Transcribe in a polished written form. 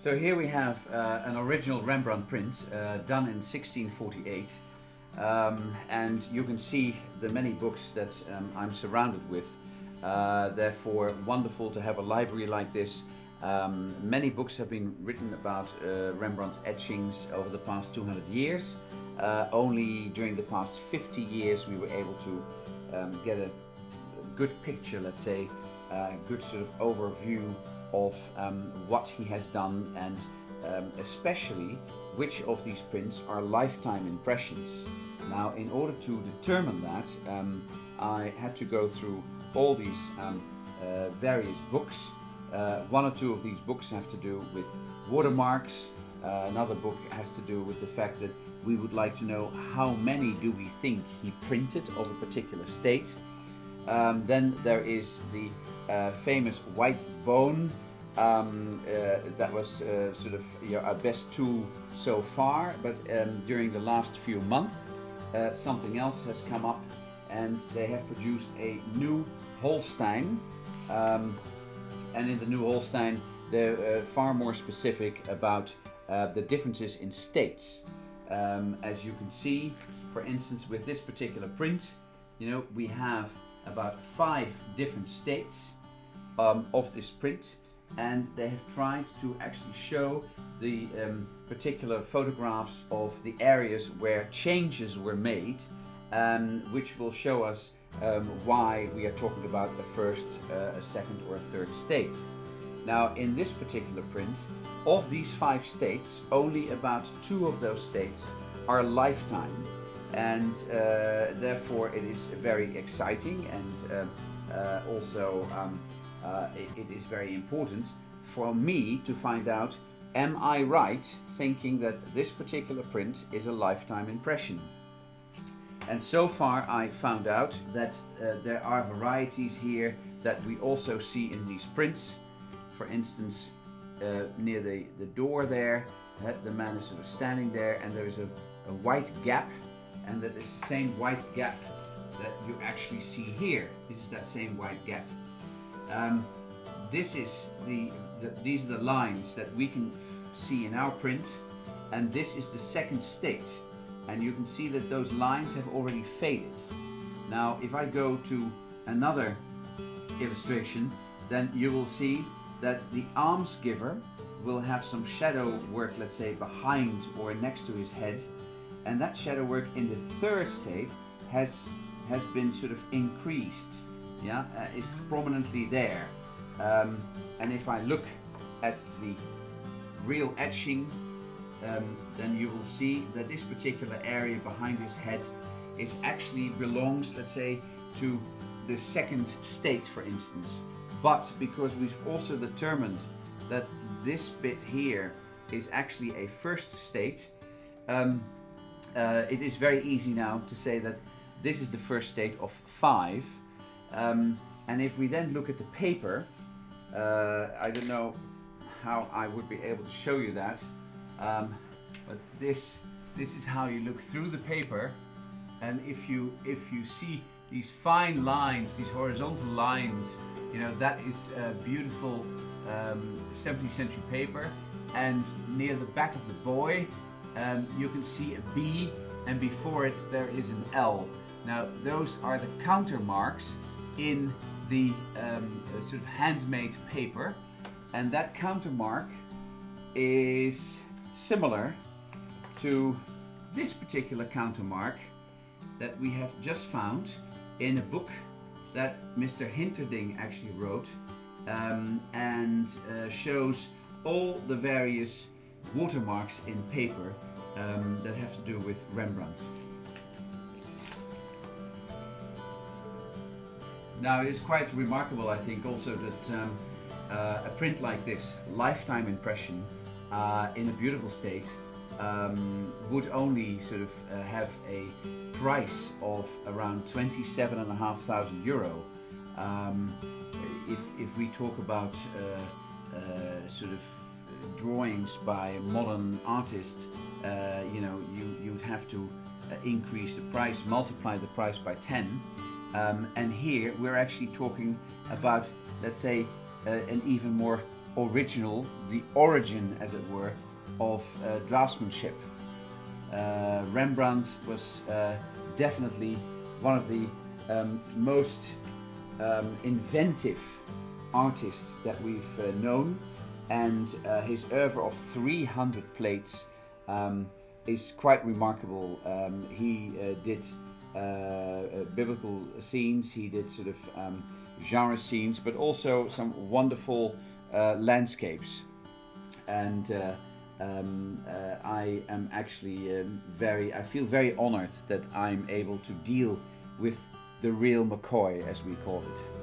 So here we have an original Rembrandt print done in 1648, and you can see the many books that I'm surrounded with. Therefore, wonderful to have a library like this. Many books have been written about Rembrandt's etchings over the past 200 years. Only during the past 50 years we were able to get a good picture, let's say, a good sort of overview of what he has done, and especially which of these prints are lifetime impressions. Now, in order to determine that, I had to go through all these various books. One or two of these books have to do with watermarks. Another book has to do with the fact that we would like to know how many do we think he printed of a particular state. Then there is the famous white bone. That was sort of our best tool so far, but during the last few months something else has come up, and they have produced a new Holstein, and in the new Holstein they're far more specific about the differences in states. As you can see, for instance, with this particular print, we have about 5 different states of this print, and they have tried to actually show the particular photographs of the areas where changes were made, which will show us why we are talking about a first, a second or a third state. Now, in this particular print, of these 5 states, only about 2 of those states are lifetime, and therefore it is very exciting, and also it is very important for me to find out, am I right thinking that this particular print is a lifetime impression? And so far I found out that there are varieties here that we also see in these prints. For instance, near the door there, the man is sort of standing there, and there is a white gap, and that is the same white gap that you actually see here. This is that same white gap. This is these are the lines that we can see in our print, and this is the second state, and you can see that those lines have already faded. Now, if I go to another illustration, then you will see that the alms giver will have some shadow work, let's say, behind or next to his head, and that shadow work in the third state has been sort of increased, is prominently there. And if I look at the real etching, then you will see that this particular area behind his head actually belongs, let's say, to the second state, for instance. But because we've also determined that this bit here is actually a first state, it is very easy now to say that this is the first state of 5. And if we then look at the paper, I don't know how I would be able to show you that, but this is how you look through the paper, and if you see these fine lines, these horizontal lines, that is beautiful 17th century paper. And near the back of the boy, you can see a B, and before it there is an L. Now, those are the counter marks in the sort of handmade paper, and that counter mark is similar to this particular counter mark that we have just found in a book that Mr. Hinterding actually wrote, and shows all the various watermarks in paper that have to do with Rembrandt. Now, it is quite remarkable, I think, also that a print like this, lifetime impression, in a beautiful state, would only sort of have a price of around 27,500 euro. If we talk about sort of drawings by a modern artist, you'd have to increase the price, multiply the price by 10. And here we're actually talking about, let's say, an even more original, the origin, as it were, of draftsmanship. Rembrandt was definitely one of the most inventive artists that we've known, and his oeuvre of 300 plates is quite remarkable. He did biblical scenes, he did sort of genre scenes, but also some wonderful landscapes. And I am actually I feel very honored that I'm able to deal with the real McCoy, as we call it.